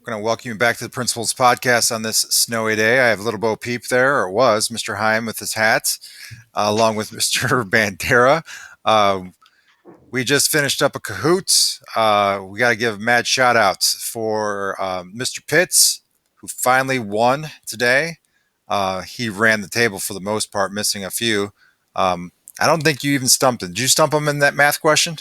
going to welcome you back to the Principals Podcast on this snowy day. I have Little Bo Peep there, or it was Mr. Heim with his hat, along with Mr. Bandera. We just finished up a Cahoots. We got to give mad shout outs for Mr. Pitts, who finally won today. He ran the table for the most part, missing a few. I don't think you even stumped him. Did you stump him in that math question?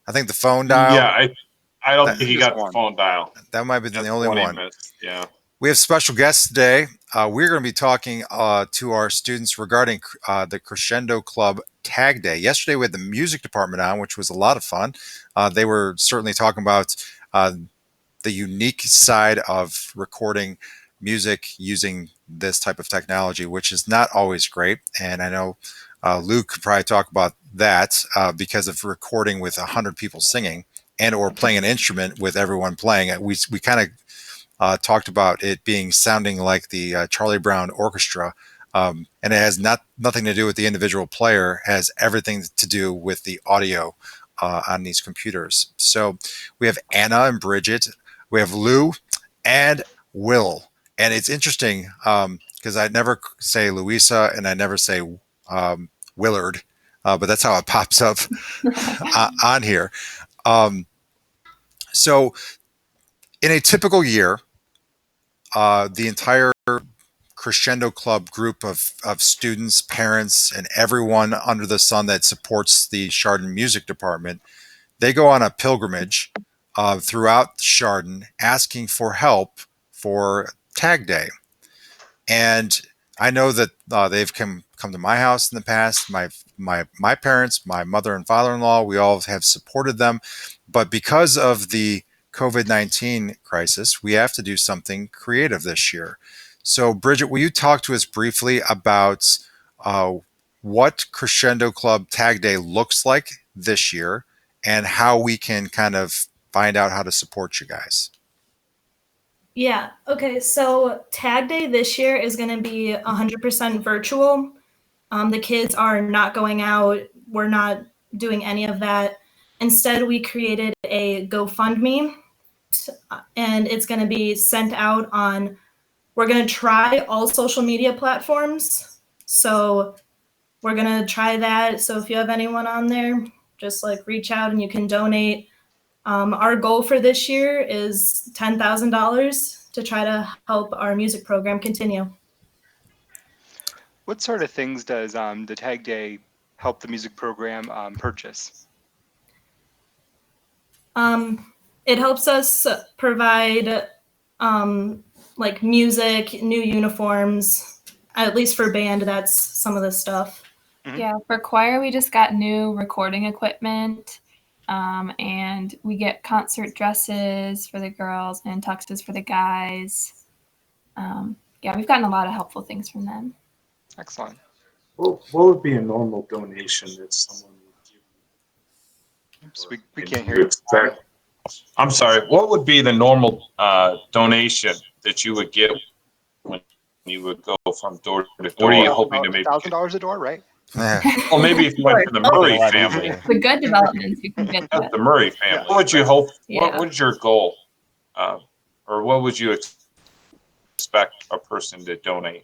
I think the phone dial. Yeah, I don't think he got the phone dial. That might be the only one. Yeah. We have special guests today. We're going to be talking to our students regarding the Crescendo Club Tag Day. Yesterday we had the music department on, which was a lot of fun. They were certainly talking about the unique side of recording music using this type of technology, which is not always great. And I know Luke could probably talk about that because of recording with 100 people singing and or playing an instrument with everyone playing. We kind of talked about it being sounding like the Charlie Brown Orchestra, and it has nothing to do with the individual player. It has everything to do with the audio on these computers. So we have Anna and Brigit, we have Lou and Will, and it's interesting because I never say Louisa and I never say Willard, but that's how it pops up on here. So in a typical year, the entire Crescendo Club group of students, parents, and everyone under the sun that supports the Chardon Music Department, they go on a pilgrimage throughout Chardon asking for help for Tag Day. And I know that they've come to my house in the past. My parents, my mother and father-in-law, we all have supported them. But because of the COVID-19 crisis, we have to do something creative this year. So, Brigit, will you talk to us briefly about what Crescendo Club Tag Day looks like this year and how we can kind of find out how to support you guys? Yeah. Okay. So Tag Day this year is going to be 100% virtual. The kids are not going out. We're not doing any of that. Instead, we created a GoFundMe, and it's going to be sent out on, we're going to try all social media platforms. So we're going to try that. So if you have anyone on there, just like reach out and you can donate. Our goal for this year is $10,000 to try to help our music program continue. What sort of things does the Tag Day help the music program purchase? It helps us provide like music, new uniforms, at least for band, that's some of the stuff. Mm-hmm. Yeah, for choir, we just got new recording equipment, and we get concert dresses for the girls and tuxes for the guys. Yeah, we've gotten a lot of helpful things from them. Excellent. What would be a normal donation that someone would give you? Oops, we can't hear you. I'm sorry. What would be the normal donation that you would give when you would go from door to door? What are you hoping to make? $1,000 a door, right? Well, maybe if you went to the Murray family. The good developments you can get. The Murray family. What would you hope? Yeah. What would your goal, or what would you expect a person to donate?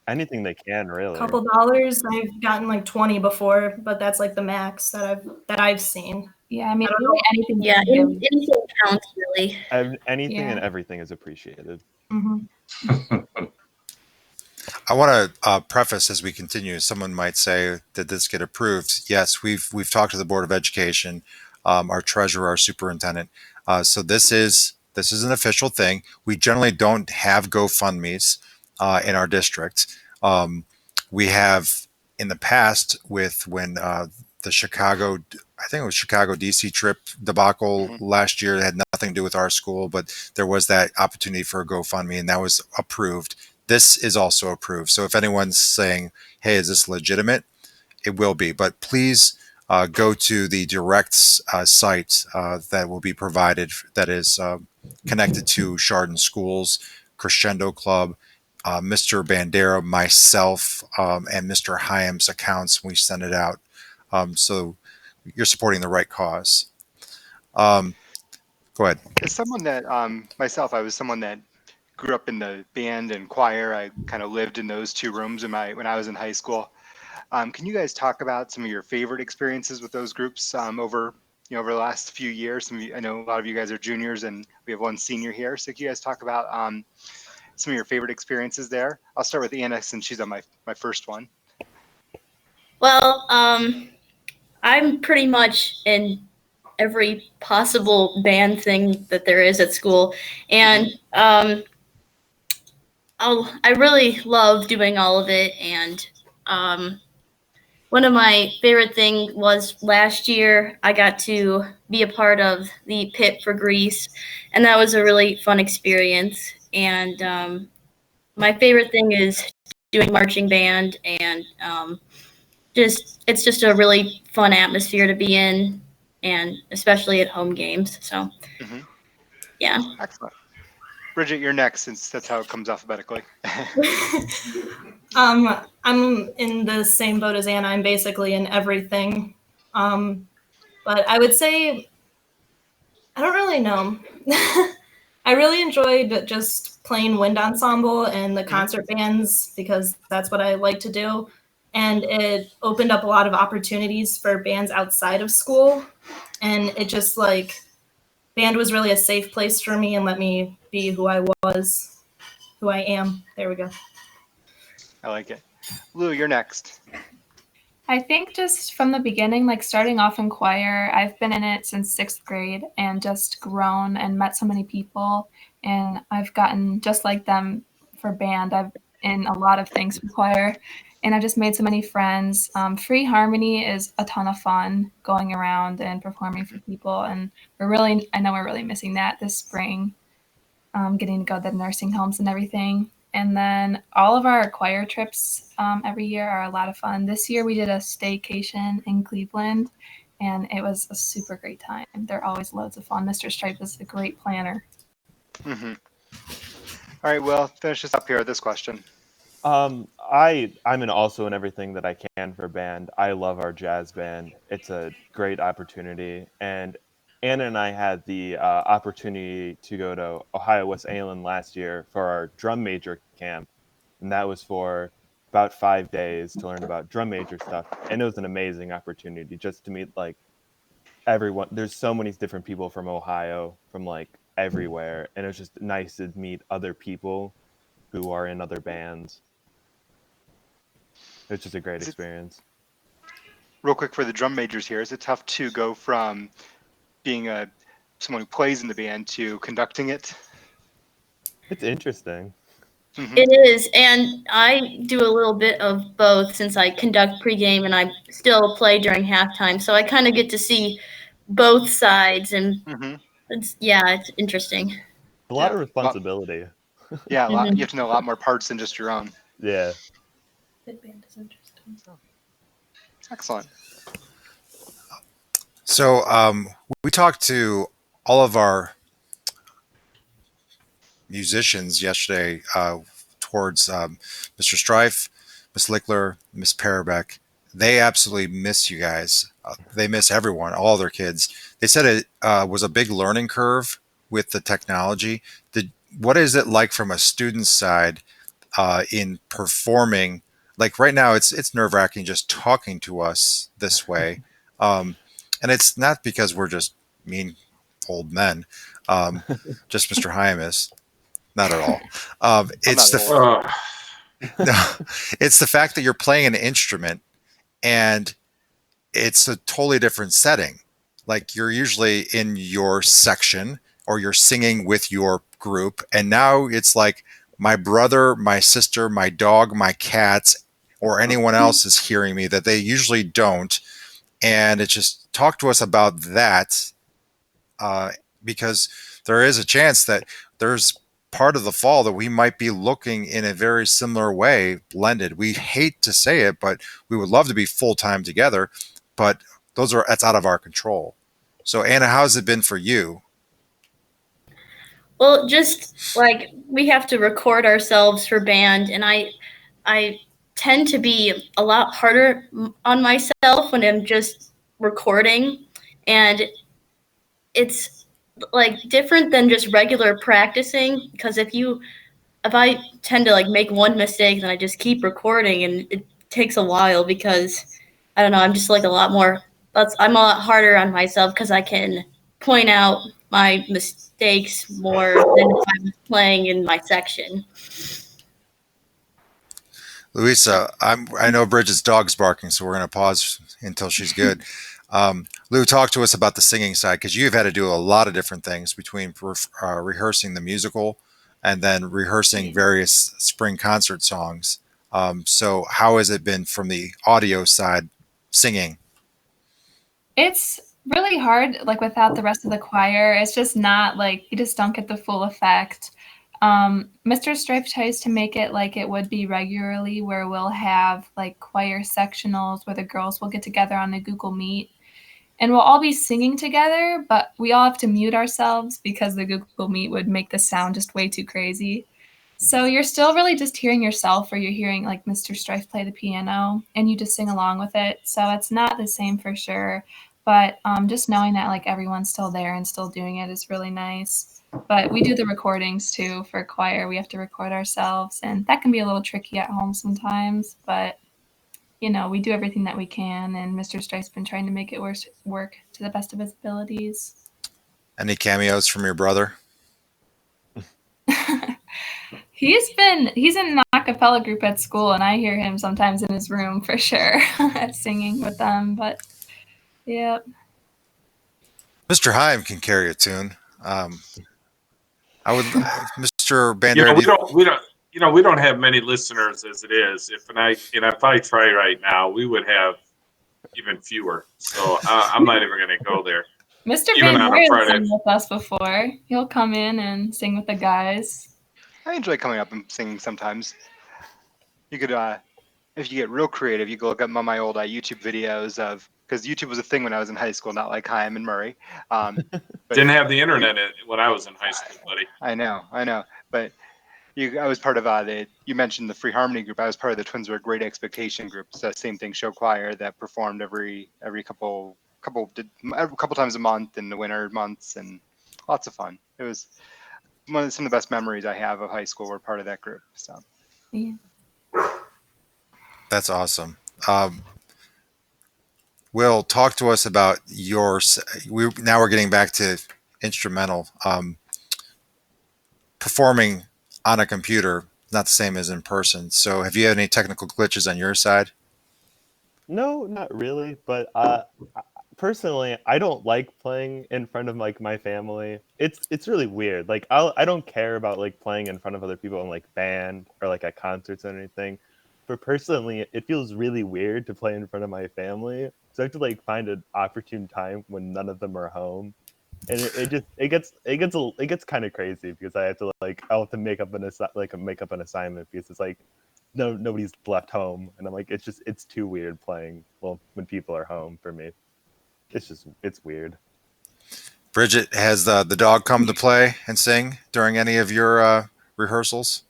Anything they can, really. A couple dollars. I've gotten like 20 before, but that's like the max that I've seen. Yeah, I mean, really anything. Yeah, anything counts, really. Anything and everything is appreciated. Mm-hmm. I want to preface as we continue. Someone might say, "Did this get approved?" Yes, we've talked to the Board of Education, our treasurer, our superintendent. So this is an official thing. We generally don't have GoFundMes in our district. We have in the past with when the Chicago, I think it was Chicago DC trip debacle last year. It had nothing to do with our school, but there was that opportunity for a GoFundMe, and that was approved. This is also approved. So if anyone's saying, hey, is this legitimate? It will be. But please go to the direct site that will be provided that is connected to Chardon Schools, Crescendo Club, Mr. Bandera, myself, and Mr. Hyam's accounts. We send it out. So you're supporting the right cause. Go ahead. As someone that myself, I was someone that grew up in the band and choir. I kind of lived in those two rooms when I was in high school. Can you guys talk about some of your favorite experiences with those groups over over the last few years? Some of you, I know a lot of you guys are juniors, and we have one senior here. So can you guys talk about some of your favorite experiences there? I'll start with Anna since she's on my first one. Well, I'm pretty much in every possible band thing that there is at school, and I really love doing all of it. And one of my favorite things was last year I got to be a part of the pit for Greece, and that was a really fun experience. And my favorite thing is doing marching band, and it's just a really fun atmosphere to be in, and especially at home games. So yeah. Excellent. Brigit, you're next since that's how it comes alphabetically. I'm in the same boat as Anna. I'm basically in everything. But I would say, I don't really know. I really enjoyed just playing wind ensemble and the concert bands because that's what I like to do. And it opened up a lot of opportunities for bands outside of school. And it just band was really a safe place for me and let me be who I was, who I am. There we go. I like it. Lou, you're next. I think just from the beginning, like starting off in choir, I've been in it since 6th grade and just grown and met so many people. And I've gotten just like them for band. I've in a lot of things for choir, and I just made so many friends. Free harmony is a ton of fun going around and performing for people. And I know we're really missing that this spring, getting to go to the nursing homes and everything. And then all of our choir trips every year are a lot of fun. This year we did a staycation in Cleveland, and it was a super great time. They're always loads of fun. Mr. Stripe is a great planner. All right, well, finish us up here with this question. I'm also in everything that I can for band. I love our jazz band. It's a great opportunity, and Anna and I had the opportunity to go to Ohio Wesleyan last year for our drum major camp, and that was for about 5 days to learn about drum major stuff. And it was an amazing opportunity just to meet like everyone. There's so many different people from Ohio, from like everywhere, and it was just nice to meet other people who are in other bands. It's just a great experience. Real quick for the drum majors here, is it tough to go from being someone who plays in the band to conducting it? It's interesting. It is, and I do a little bit of both since I conduct pregame and I still play during halftime. So I kind of get to see both sides, and it's interesting. A lot of responsibility. Yeah, a lot. You have to know a lot more parts than just your own. Yeah. Big band is interesting. Excellent. So we talked to all of our musicians yesterday towards Mr. Strife, Miss Lickler, Miss Parabeck. They absolutely miss you guys. They miss everyone, all their kids. They said it was a big learning curve with the technology. What is it like from a student's side in performing? Like right now, it's nerve-wracking just talking to us this way. And it's not because we're just mean old men, just Mr. Hymus. Not at all. It's it's the fact that you're playing an instrument and it's a totally different setting. Like you're usually in your section or you're singing with your group, and now it's like my brother, my sister, my dog, my cats, or anyone else is hearing me that they usually don't. And it's just talk to us about that because there is a chance that there's part of the fall that we might be looking in a very similar way blended. We hate to say it, but we would love to be full-time together, but that's out of our control. So Anna, how's it been for you? Well, just like we have to record ourselves for band, and I tend to be a lot harder on myself when I'm just recording, and it's like different than just regular practicing, because if I tend to like make one mistake, then I just keep recording, and it takes a while because I don't know. I'm just like a lot more. I'm a lot harder on myself because I can point out my mistakes more than if I was playing in my section. Louisa, I know Bridget's dog's barking, so we're going to pause until she's good. Lou, talk to us about the singing side because you've had to do a lot of different things between rehearsing the musical and then rehearsing various spring concert songs. So, how has it been from the audio side, singing? It's really hard, like without the rest of the choir. It's just not like you just don't get the full effect. Mr. Stripe tries to make it like it would be regularly, where we'll have like choir sectionals where the girls will get together on a Google Meet and we'll all be singing together, but we all have to mute ourselves because the Google Meet would make the sound just way too crazy. So you're still really just hearing yourself, or you're hearing like Mr. Strife play the piano, and you just sing along with it. So it's not the same for sure, but just knowing that like everyone's still there and still doing it is really nice. But we do the recordings too for choir. We have to record ourselves, and that can be a little tricky at home sometimes. But we do everything that we can, and Mr. Strife's been trying to make it work to the best of his abilities. Any cameos from your brother? He's in an a cappella group at school, and I hear him sometimes in his room for sure singing with them. But yeah. Mr. Heim can carry a tune. I would, Mr. You know, Bandera. we don't have many listeners as it is. If I try right now, we would have even fewer. So I'm not even going to go there. Mr. Even Van on a Doren Friday. sang with us before. He'll come in and sing with the guys. I enjoy coming up and singing sometimes. You could, if you get real creative, you could look up my old YouTube videos of, because YouTube was a thing when I was in high school, not like Chaim and Murray. Didn't have the internet when I was in high school, buddy. I know. But I was part of you mentioned the Free Harmony group. I was part of the Twinsburg Great Expectation group. It's the same thing, show choir that performed every couple times a month in the winter months, and lots of fun. It was some of the best memories I have of high school were part of that group. So Yeah. That's awesome. Will, talk to us about yours. Now we're getting back to instrumental. Performing on a computer, not the same as in person. So, have you had any technical glitches on your side? No, not really. But personally, I don't like playing in front of like my family. It's really weird. Like I don't care about like playing in front of other people in like band or like at concerts or anything. But personally, it feels really weird to play in front of my family. So I have to like find an opportune time when none of them are home, and it gets kind of crazy because I'll have to make up an assignment because it's like nobody's left home, and I'm like it's too weird playing when people are home for me. It's weird. Brigit, has the dog come to play and sing during any of your rehearsals?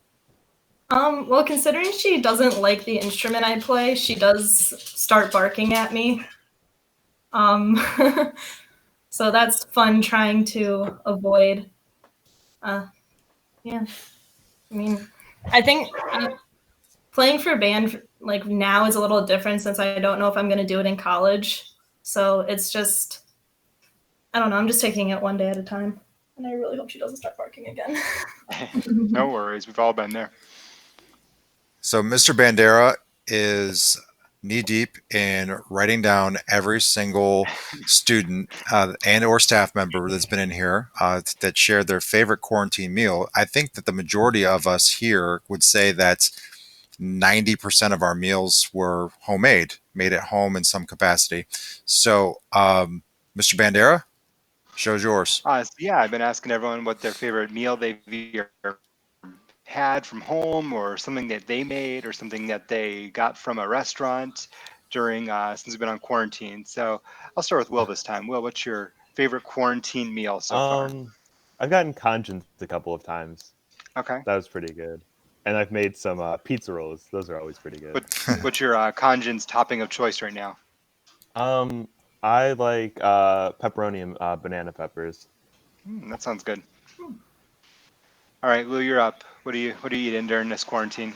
Well, considering she doesn't like the instrument I play, she does start barking at me. So that's fun trying to avoid. Yeah, I mean, I think playing for band like now is a little different since I don't know if I'm going to do it in college. So it's just, I don't know. I'm just taking it one day at a time, and I really hope she doesn't start barking again. no worries, we've all been there. So, Mr. Bandera is knee deep in writing down every single student and or staff member that's been in here that shared their favorite quarantine meal. I think that the majority of us here would say that 90% of our meals were homemade, made at home in some capacity. So, Mr. Bandera, show's yours. So yeah, I've been asking everyone what their favorite meal they've either had from home, or something that they made, or something that they got from a restaurant during since we've been on quarantine. So I'll start with Will this time. Will, what's your favorite quarantine meal so far? I've gotten congents a couple of times. Okay. That was pretty good. And I've made some pizza rolls. Those are always pretty good. What's your congents topping of choice right now? I like pepperoni and banana peppers. That sounds good. All right, Lou, you're up. What are you eating during this quarantine?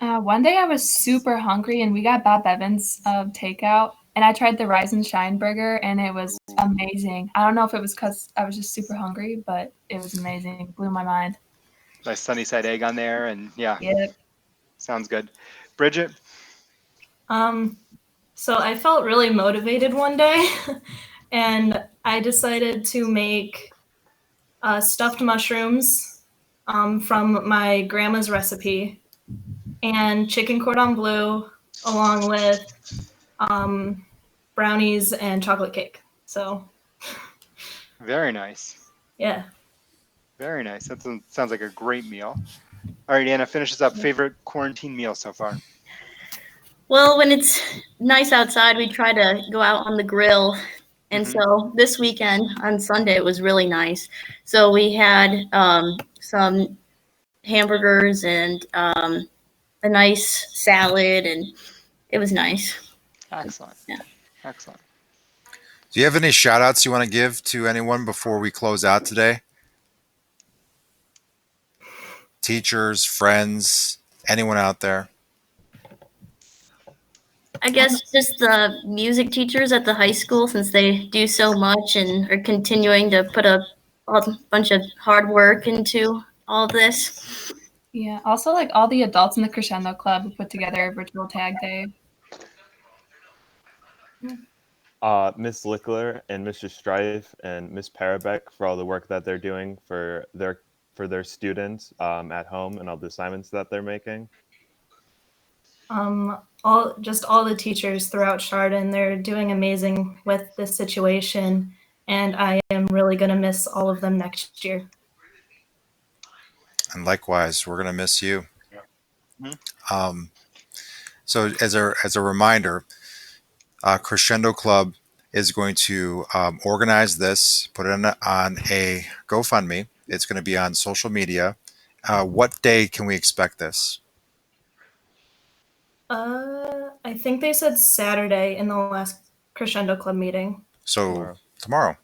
One day I was super hungry and we got Bob Evans of takeout, and I tried the Rise and Shine burger and it was amazing. I don't know if it was because I was just super hungry, but it was amazing. It blew my mind. Nice sunny side egg on there, and yeah, Yep. sounds good. Brigit? So I felt really motivated one day, and I decided to make stuffed mushrooms from my grandma's recipe and chicken cordon bleu, along with brownies and chocolate cake. So Very nice. yeah. Very nice. That sounds like a great meal. All right, Anna, finish us up. Favorite quarantine meal so far? Well, when it's nice outside, we try to go out on the grill. And so this weekend on Sunday, it was really nice. So we had some hamburgers and a nice salad, and it was nice. Excellent. Yeah. Excellent. Do you have any shout outs you want to give to anyone before we close out today? Teachers, friends, anyone out there? I guess just the music teachers at the high school, since they do so much and are continuing to put a bunch of hard work into all of this. Yeah. Also, like all the adults in the Crescendo Club who put together a virtual tag day. Miss Lickler and Mr. Strife and Miss Parabeck for all the work that they're doing for their students at home and all the assignments that they're making. All the teachers throughout Chardon, they're doing amazing with this situation, and I am really going to miss all of them next year. And likewise, we're going to miss you. Mhm. So as a reminder, Crescendo Club is going to organize this, put it on a GoFundMe. It's going to be on social media. What day can we expect this? I think they said Saturday in the last Crescendo Club meeting. So tomorrow.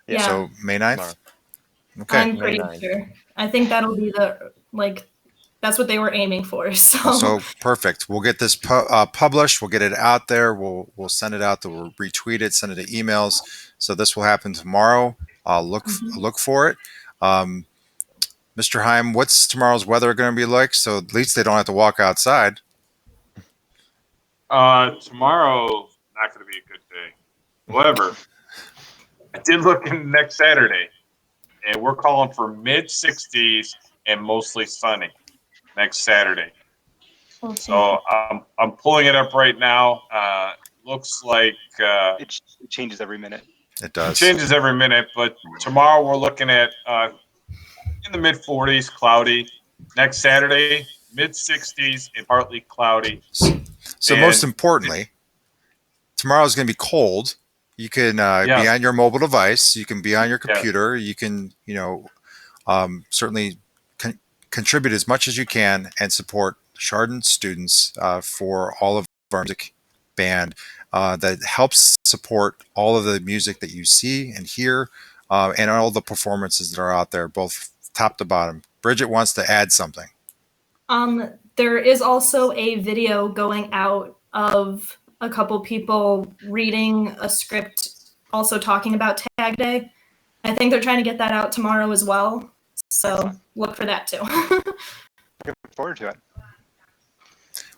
Yeah. So May 9th? Tomorrow. Okay. I'm May pretty 9th. sure. I think that'll be that's what they were aiming for. So Perfect. We'll get this published. We'll get it out there. We'll send it out. We'll retweet it. Send it to emails. So this will happen tomorrow. Look for it. Mr. Heim, what's tomorrow's weather going to be like? So at least they don't have to walk outside. Tomorrow not going to be a good day. However, I did look in next Saturday, and we're calling for mid 60s and mostly sunny next Saturday. So I'm pulling it up right now. Looks like It changes every minute. It it does. changes every minute, but tomorrow we're looking at in the mid 40s, cloudy. Next Saturday, mid 60s and partly cloudy. So most importantly, tomorrow is going to be cold. You can be on your mobile device. You can be on your computer. You can, certainly contribute as much as you can and support Chardon students for all of our music band that helps support all of the music that you see and hear and all the performances that are out there, both top to bottom. Brigit wants to add something. There is also a video going out of a couple people reading a script, also talking about Tag Day. I think they're trying to get that out tomorrow as well. So look for that too. Looking forward to it.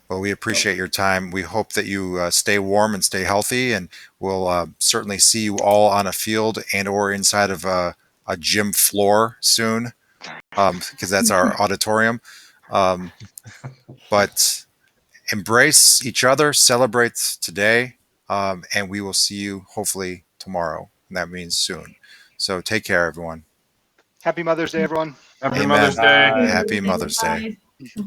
Well, we appreciate your time. We hope that you stay warm and stay healthy, and we'll certainly see you all on a field and or inside of a gym floor soon, because that's our auditorium. But embrace each other, celebrate today, and we will see you hopefully tomorrow. And that means soon. So take care, everyone. Happy Mother's Day, everyone. Happy Amen. Mother's Day. Happy Mother's Day. Bye.